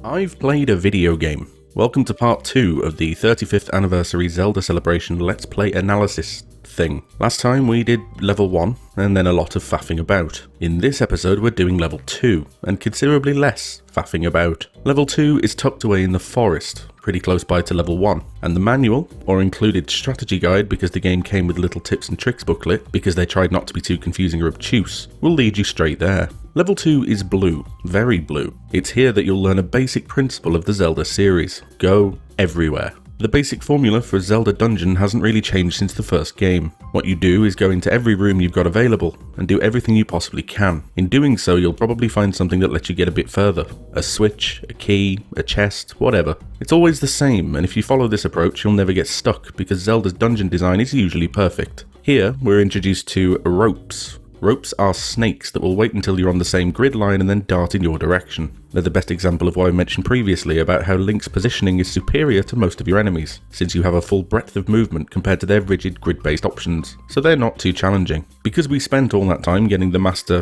I've played a video game. Welcome to part 2 of the 35th anniversary Zelda celebration Let's Play analysis thing. Last time we did level 1 and then a lot of faffing about. In this episode we're doing level 2 and considerably less faffing about. Level 2 is tucked away in the forest, pretty close by to level 1, and the manual, or included strategy guide because the game came with a little tips and tricks booklet because they tried not to be too confusing or obtuse, will lead you straight there. Level 2 is blue, very blue. It's here that you'll learn a basic principle of the Zelda series: go everywhere. The basic formula for a Zelda dungeon hasn't really changed since the first game. What you do is go into every room you've got available and do everything you possibly can. In doing so, you'll probably find something that lets you get a bit further. A switch, a key, a chest, whatever. It's always the same, and if you follow this approach you'll never get stuck because Zelda's dungeon design is usually perfect. Here we're introduced to ropes. Ropes are snakes that will wait until you're on the same grid line and then dart in your direction. They're the best example of what I mentioned previously about how Link's positioning is superior to most of your enemies, since you have a full breadth of movement compared to their rigid grid-based options, so they're not too challenging. Because we spent all that time getting the Master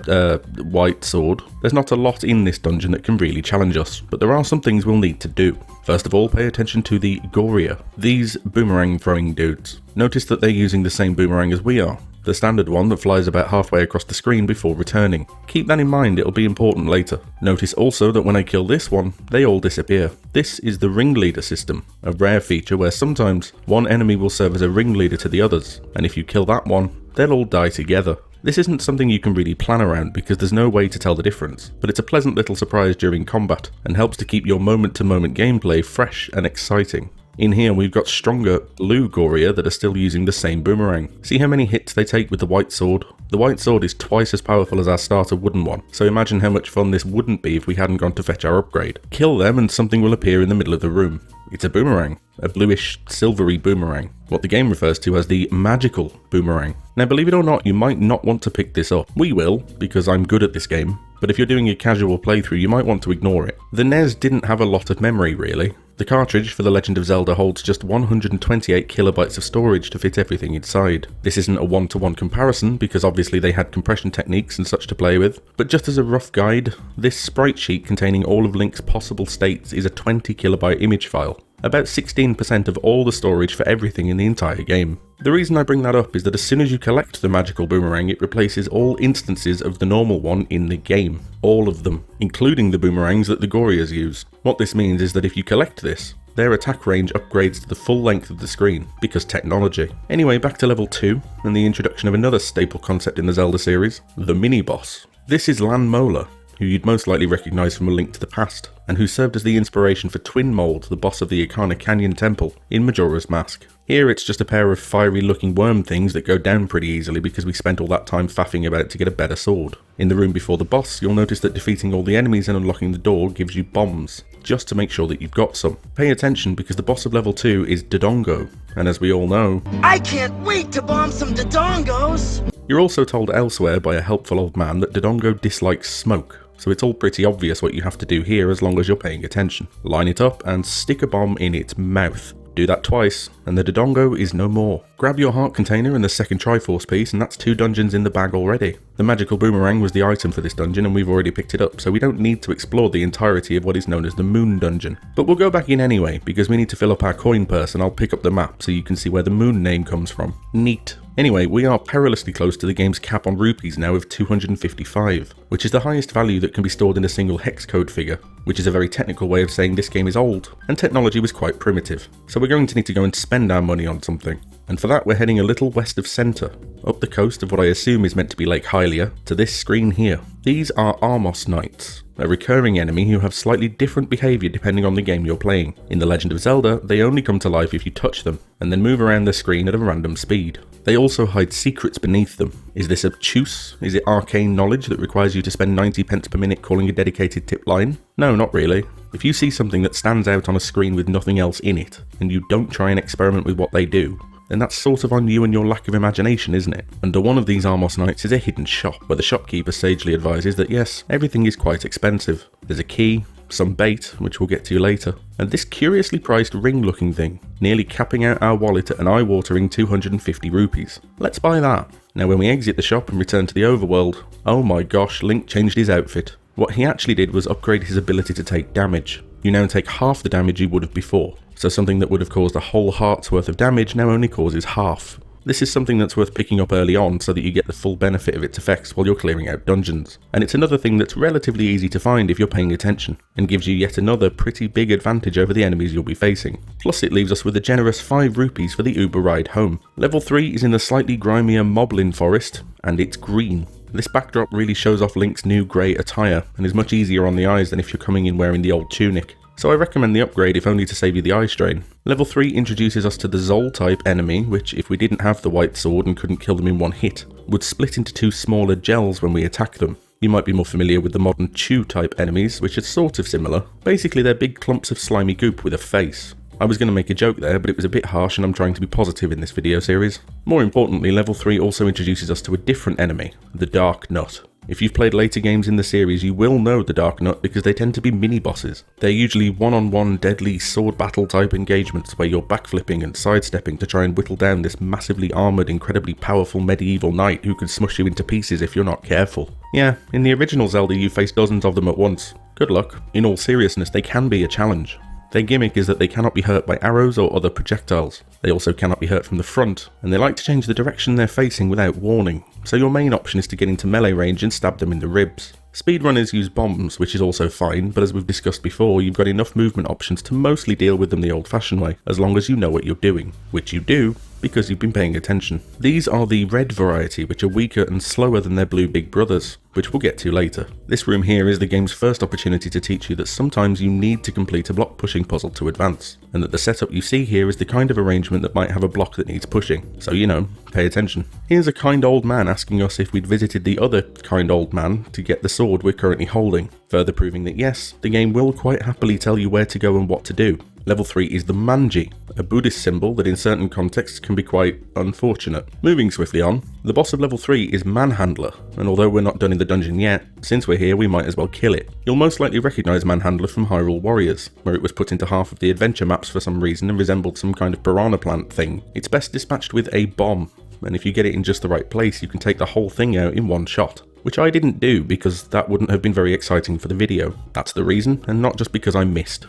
White Sword, there's not a lot in this dungeon that can really challenge us, but there are some things we'll need to do. First of all, pay attention to the Goria, these boomerang throwing dudes. Notice that they're using the same boomerang as we are. The standard one that flies about halfway across the screen before returning. Keep that in mind, it'll be important later. Notice also that when I kill this one, they all disappear. This is the ringleader system, a rare feature where sometimes one enemy will serve as a ringleader to the others, and if you kill that one, they'll all die together. This isn't something you can really plan around because there's no way to tell the difference, but it's a pleasant little surprise during combat, and helps to keep your moment-to-moment gameplay fresh and exciting. In here we've got stronger blue Goria that are still using the same boomerang. See how many hits they take with the white sword? The white sword is twice as powerful as our starter wooden one, so imagine how much fun this wouldn't be if we hadn't gone to fetch our upgrade. Kill them and something will appear in the middle of the room. It's a boomerang, a bluish silvery boomerang, what the game refers to as the magical boomerang. Now believe it or not, you might not want to pick this up. We will, because I'm good at this game, but if you're doing a casual playthrough you might want to ignore it. The NES didn't have a lot of memory really. The cartridge for The Legend of Zelda holds just 128 kilobytes of storage to fit everything inside. This isn't a one-to-one comparison because obviously they had compression techniques and such to play with, but just as a rough guide, this sprite sheet containing all of Link's possible states is a 20 kilobyte image file. About 16% of all the storage for everything in the entire game. The reason I bring that up is that as soon as you collect the magical boomerang, it replaces all instances of the normal one in the game. All of them, including the boomerangs that the Gorias use. What this means is that if you collect this, their attack range upgrades to the full length of the screen, because technology. Anyway, back to level 2, and the introduction of another staple concept in the Zelda series, the mini-boss. This is Lan Mola, who you'd most likely recognise from A Link to the Past, and who served as the inspiration for Twin Mold, the boss of the Ikana Canyon Temple, in Majora's Mask. Here it's just a pair of fiery looking worm things that go down pretty easily because we spent all that time faffing about to get a better sword. In the room before the boss, you'll notice that defeating all the enemies and unlocking the door gives you bombs, just to make sure that you've got some. Pay attention because the boss of level 2 is Dodongo, and as we all know, I can't wait to bomb some Dodongos! You're also told elsewhere by a helpful old man that Dodongo dislikes smoke. So it's all pretty obvious what you have to do here as long as you're paying attention. Line it up and stick a bomb in its mouth. Do that twice, and the Dodongo is no more. Grab your heart container and the second Triforce piece, and that's 2 dungeons in the bag already. The magical boomerang was the item for this dungeon, and we've already picked it up, so we don't need to explore the entirety of what is known as the Moon Dungeon. But we'll go back in anyway, because we need to fill up our coin purse, and I'll pick up the map so you can see where the Moon name comes from. Neat. Anyway, we are perilously close to the game's cap on rupees now of 255, which is the highest value that can be stored in a single hex code figure, which is a very technical way of saying this game is old, and technology was quite primitive. So we're going to need to go and spend our money on something. And for that we're heading a little west of centre, up the coast of what I assume is meant to be Lake Hylia, to this screen here. These are Armos Knights, a recurring enemy who have slightly different behaviour depending on the game you're playing. In The Legend of Zelda, they only come to life if you touch them, and then move around the screen at a random speed. They also hide secrets beneath them. Is this obtuse? Is it arcane knowledge that requires you to spend 90 pence per minute calling a dedicated tip line? No, not really. If you see something that stands out on a screen with nothing else in it, and you don't try and experiment with what they do, then that's sort of on you and your lack of imagination, isn't it? Under one of these Armos Knights is a hidden shop, where the shopkeeper sagely advises that yes, everything is quite expensive. There's a key, some bait, which we'll get to later, and this curiously priced ring-looking thing, nearly capping out our wallet at an eye-watering 250 rupees. Let's buy that. Now when we exit the shop and return to the overworld, oh my gosh, Link changed his outfit. What he actually did was upgrade his ability to take damage. You now take half the damage you would have before, so something that would have caused a whole heart's worth of damage now only causes half. This is something that's worth picking up early on so that you get the full benefit of its effects while you're clearing out dungeons. And it's another thing that's relatively easy to find if you're paying attention, and gives you yet another pretty big advantage over the enemies you'll be facing. Plus it leaves us with a generous 5 rupees for the Uber ride home. Level 3 is in the slightly grimier Moblin Forest, and it's green. This backdrop really shows off Link's new grey attire, and is much easier on the eyes than if you're coming in wearing the old tunic. So I recommend the upgrade if only to save you the eye strain. Level 3 introduces us to the Zol type enemy, which if we didn't have the white sword and couldn't kill them in one hit, would split into 2 smaller gels when we attack them. You might be more familiar with the modern Chew type enemies, which are sort of similar. Basically they're big clumps of slimy goop with a face. I was going to make a joke there, but it was a bit harsh and I'm trying to be positive in this video series. More importantly, Level 3 also introduces us to a different enemy, the Dark Nut. If you've played later games in the series, you will know the Dark Nut because they tend to be mini-bosses. They're usually one-on-one deadly sword battle type engagements where you're backflipping and sidestepping to try and whittle down this massively armoured, incredibly powerful medieval knight who can smush you into pieces if you're not careful. Yeah, in the original Zelda you face dozens of them at once. Good luck. In all seriousness, they can be a challenge. Their gimmick is that they cannot be hurt by arrows or other projectiles. They also cannot be hurt from the front, and they like to change the direction they're facing without warning, so your main option is to get into melee range and stab them in the ribs. Speedrunners use bombs, which is also fine, but as we've discussed before, you've got enough movement options to mostly deal with them the old-fashioned way, as long as you know what you're doing, which you do, because you've been paying attention. These are the red variety, which are weaker and slower than their blue big brothers, which we'll get to later. This room here is the game's first opportunity to teach you that sometimes you need to complete a block pushing puzzle to advance, and that the setup you see here is the kind of arrangement that might have a block that needs pushing, so you know, pay attention. Here's a kind old man asking us if we'd visited the other kind old man to get the sword we're currently holding, further proving that yes, the game will quite happily tell you where to go and what to do. Level 3 is the Manji, a Buddhist symbol that in certain contexts can be quite unfortunate. Moving swiftly on, the boss of level 3 is Manhandler, and although we're not done in the dungeon yet, since we're here we might as well kill it. You'll most likely recognise Manhandler from Hyrule Warriors, where it was put into half of the adventure maps for some reason and resembled some kind of piranha plant thing. It's best dispatched with a bomb, and if you get it in just the right place you can take the whole thing out in one shot. Which I didn't do because that wouldn't have been very exciting for the video. That's the reason, and not just because I missed.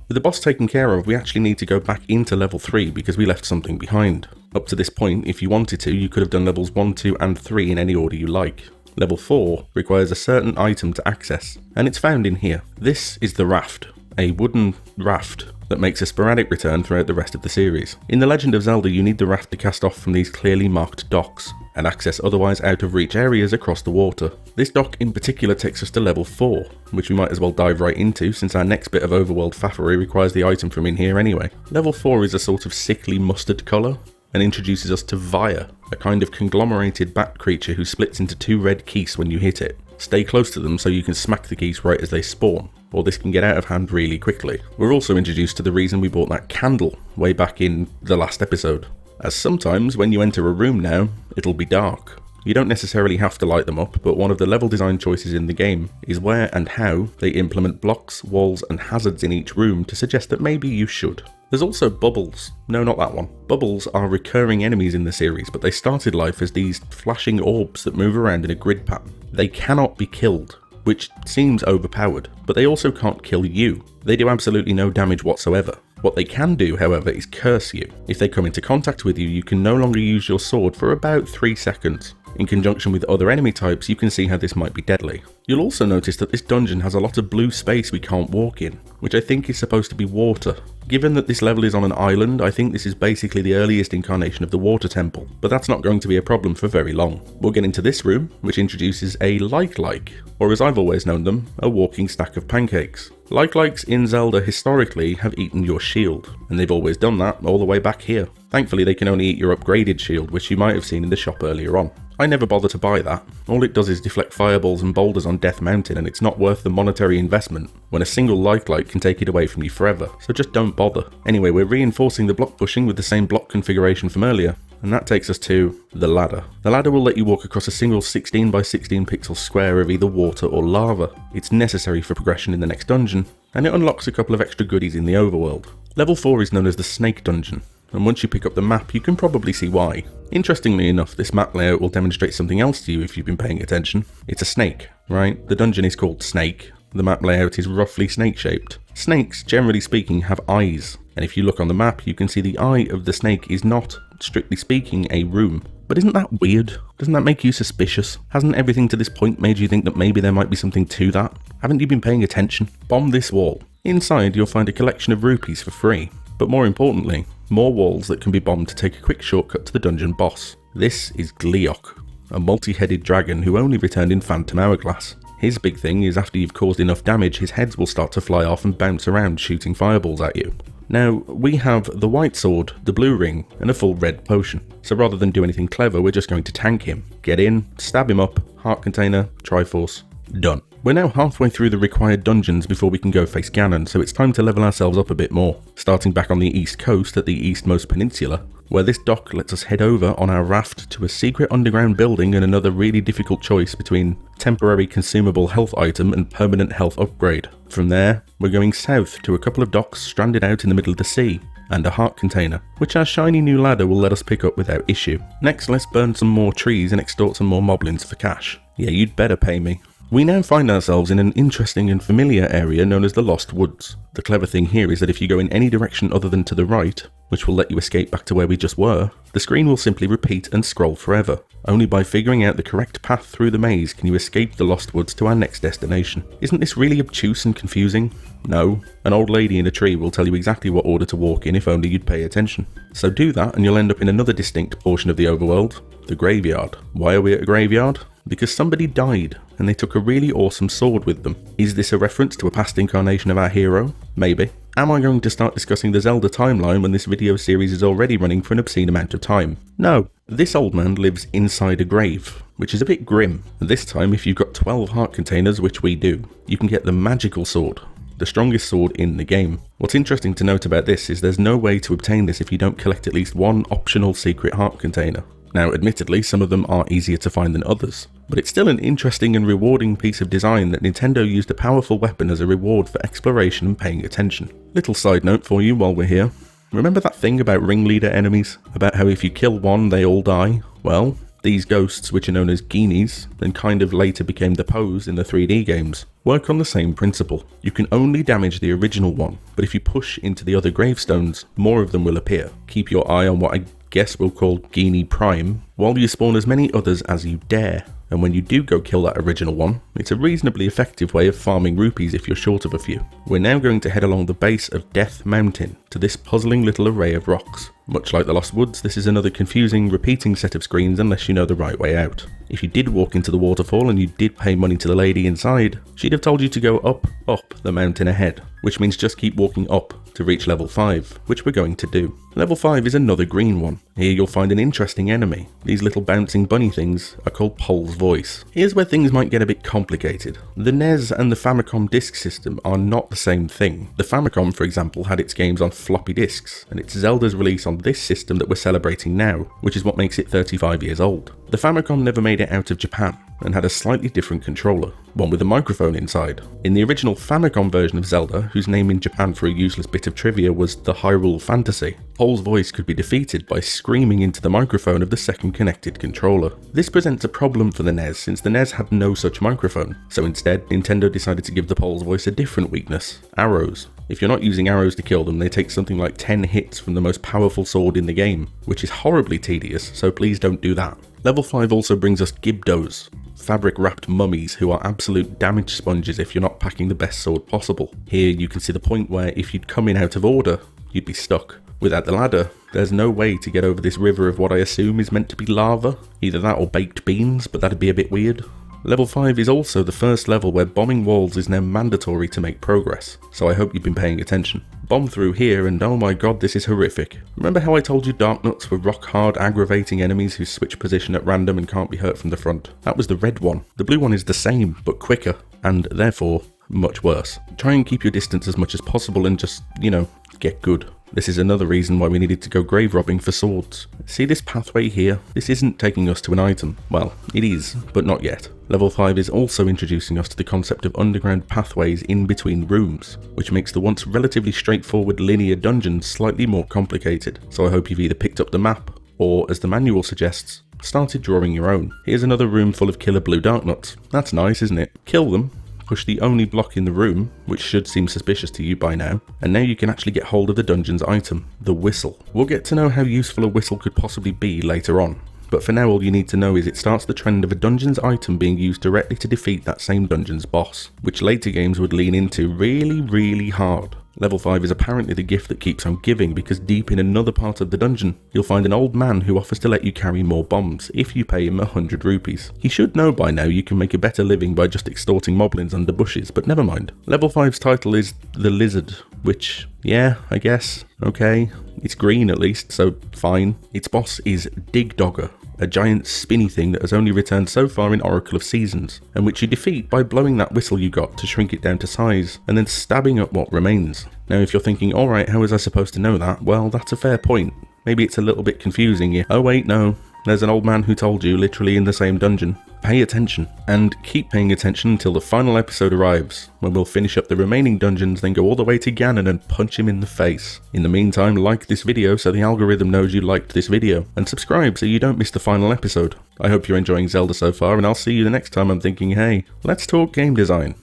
With the boss taken care of, we actually need to go back into level 3 because we left something behind. Up to this point, if you wanted to, you could have done levels 1, 2 and 3 in any order you like. Level 4 requires a certain item to access, and it's found in here. This is the Raft, a wooden raft that makes a sporadic return throughout the rest of the series. In The Legend of Zelda, you need the raft to cast off from these clearly marked docks, and access otherwise out of reach areas across the water. This dock in particular takes us to level 4, which we might as well dive right into since our next bit of overworld faffery requires the item from in here anyway. Level 4 is a sort of sickly mustard colour, and introduces us to Vaya, a kind of conglomerated bat creature who splits into 2 red geese when you hit it. Stay close to them so you can smack the geese right as they spawn, or this can get out of hand really quickly. We're also introduced to the reason we bought that candle way back in the last episode, as sometimes when you enter a room now, it'll be dark. You don't necessarily have to light them up, but one of the level design choices in the game is where and how they implement blocks, walls and hazards in each room to suggest that maybe you should. There's also bubbles. No, not that one. Bubbles are recurring enemies in the series, but they started life as these flashing orbs that move around in a grid pattern. They cannot be killed, which seems overpowered, but they also can't kill you. They do absolutely no damage whatsoever. What they can do, however, is curse you. If they come into contact with you, you can no longer use your sword for about 3 seconds. In conjunction with other enemy types, you can see how this might be deadly. You'll also notice that this dungeon has a lot of blue space we can't walk in, which I think is supposed to be water. Given that this level is on an island, I think this is basically the earliest incarnation of the water temple, but that's not going to be a problem for very long. We'll get into this room, which introduces a like, or as I've always known them, a walking stack of pancakes. Like-likes in Zelda historically have eaten your shield, and they've always done that all the way back here. Thankfully they can only eat your upgraded shield, which you might have seen in the shop earlier on. I never bother to buy that. All it does is deflect fireballs and boulders on Death Mountain, and it's not worth the monetary investment when a single like can take it away from you forever, so just don't bother. Anyway, we're reinforcing the block pushing with the same block configuration from earlier, and that takes us to the ladder. The ladder will let you walk across a single 16 by 16 pixel square of either water or lava. It's necessary for progression in the next dungeon, and it unlocks a couple of extra goodies in the overworld. Level 4 is known as the Snake Dungeon, and once you pick up the map you can probably see why. Interestingly enough, this map layout will demonstrate something else to you if you've been paying attention. It's a snake, right? The dungeon is called Snake. The map layout is roughly snake-shaped. Snakes, generally speaking, have eyes, and if you look on the map, you can see the eye of the snake is not, strictly speaking, a room. But isn't that weird? Doesn't that make you suspicious? Hasn't everything to this point made you think that maybe there might be something to that? Haven't you been paying attention? Bomb this wall. Inside, you'll find a collection of rupees for free. But more importantly, more walls that can be bombed to take a quick shortcut to the dungeon boss. This is Gleok, a multi-headed dragon who only returned in Phantom Hourglass. His big thing is after you've caused enough damage, his heads will start to fly off and bounce around shooting fireballs at you. Now, we have the white sword, the blue ring, and a full red potion. So rather than do anything clever, we're just going to tank him. Get in, stab him up, heart container, Triforce, done. We're now halfway through the required dungeons before we can go face Ganon, so it's time to level ourselves up a bit more. Starting back on the east coast at the eastmost peninsula, where this dock lets us head over on our raft to a secret underground building and another really difficult choice between temporary consumable health item and permanent health upgrade. From there, we're going south to a couple of docks stranded out in the middle of the sea, and a heart container, which our shiny new ladder will let us pick up without issue. Next, let's burn some more trees and extort some more moblins for cash. Yeah, you'd better pay me. We now find ourselves in an interesting and familiar area known as the Lost Woods. The clever thing here is that if you go in any direction other than to the right, which will let you escape back to where we just were, the screen will simply repeat and scroll forever. Only by figuring out the correct path through the maze can you escape the Lost Woods to our next destination. Isn't this really obtuse and confusing? No. An old lady in a tree will tell you exactly what order to walk in if only you'd pay attention. So do that and you'll end up in another distinct portion of the overworld, the graveyard. Why are we at a graveyard? Because somebody died, and they took a really awesome sword with them. Is this a reference to a past incarnation of our hero? Maybe. Am I going to start discussing the Zelda timeline when this video series is already running for an obscene amount of time? No. This old man lives inside a grave, which is a bit grim. And this time, if you've got 12 heart containers, which we do, you can get the magical sword, the strongest sword in the game. What's interesting to note about this is there's no way to obtain this if you don't collect at least one optional secret heart container. Now, admittedly, some of them are easier to find than others, but it's still an interesting and rewarding piece of design that Nintendo used a powerful weapon as a reward for exploration and paying attention. Little side note for you while we're here. Remember that thing about ringleader enemies? About how if you kill one, they all die? Well, these ghosts, which are known as Genies, and kind of later became the Pose in the 3D games, work on the same principle. You can only damage the original one, but if you push into the other gravestones, more of them will appear. Keep your eye on what I guess we'll call Genie Prime, while you spawn as many others as you dare. And when you do go kill that original one, it's a reasonably effective way of farming rupees if you're short of a few. We're now going to head along the base of Death Mountain to this puzzling little array of rocks. Much like the Lost Woods, this is another confusing, repeating set of screens unless you know the right way out. If you did walk into the waterfall and you did pay money to the lady inside, she'd have told you to go up the mountain ahead, which means just keep walking up to reach level 5, which we're going to do. Level 5 is another green one. Here you'll find an interesting enemy. These little bouncing bunny things are called Pole's Voice. Here's where things might get a bit complicated. The NES and the Famicom disk system are not the same thing. The Famicom, for example, had its games on floppy disks, and it's Zelda's release on this system that we're celebrating now, which is what makes it 35 years old. The Famicom never made it out of Japan, and had a slightly different controller, one with a microphone inside. In the original Famicom version of Zelda, whose name in Japan for a useless bit of trivia was the Hyrule Fantasy, Pole's Voice could be defeated by screaming into the microphone of the second connected controller. This presents a problem for the NES since the NES had no such microphone, so instead Nintendo decided to give the Pole's Voice a different weakness: arrows. If you're not using arrows to kill them, they take something like 10 hits from the most powerful sword in the game, which is horribly tedious, so please don't do that. Level 5 also brings us Gibdos, fabric-wrapped mummies who are absolute damage sponges if you're not packing the best sword possible. Here you can see the point where if you'd come in out of order, you'd be stuck. Without the ladder, there's no way to get over this river of what I assume is meant to be lava. Either that or baked beans, but that'd be a bit weird. Level 5 is also the first level where bombing walls is now mandatory to make progress, so I hope you've been paying attention. Bomb through here and oh my god, this is horrific. Remember how I told you Dark Nuts were rock hard aggravating enemies who switch position at random and can't be hurt from the front? That was the red one. The blue one is the same, but quicker, and therefore much worse. Try and keep your distance as much as possible and just, get good. This is another reason why we needed to go grave robbing for swords. See this pathway here? This isn't taking us to an item. Well, it is, but not yet. Level 5 is also introducing us to the concept of underground pathways in between rooms, which makes the once relatively straightforward linear dungeons slightly more complicated. So I hope you've either picked up the map or as the manual suggests, started drawing your own. Here's another room full of killer blue dart nuts. That's nice, isn't it? Kill them, push the only block in the room, which should seem suspicious to you by now, and now you can actually get hold of the dungeon's item, the whistle. We'll get to know how useful a whistle could possibly be later on, but for now all you need to know is it starts the trend of a dungeon's item being used directly to defeat that same dungeon's boss, which later games would lean into really hard. Level 5 is apparently the gift that keeps on giving, because deep in another part of the dungeon, you'll find an old man who offers to let you carry more bombs if you pay him 100 rupees. He should know by now you can make a better living by just extorting moblins under bushes, but never mind. Level 5's title is The Lizard, which, yeah, I guess, okay. It's green at least, so fine. Its boss is Dig Dogger, a giant spinny thing that has only returned so far in Oracle of Seasons, and which you defeat by blowing that whistle you got to shrink it down to size, and then stabbing up what remains. Now if you're thinking, alright, how was I supposed to know that? Well, that's a fair point. Maybe it's a little bit confusing you. Oh wait, no. There's an old man who told you, literally in the same dungeon. Pay attention, and keep paying attention until the final episode arrives, when we'll finish up the remaining dungeons, then go all the way to Ganon and punch him in the face. In the meantime, like this video so the algorithm knows you liked this video, and subscribe so you don't miss the final episode. I hope you're enjoying Zelda so far, and I'll see you the next time I'm thinking, hey, let's talk game design.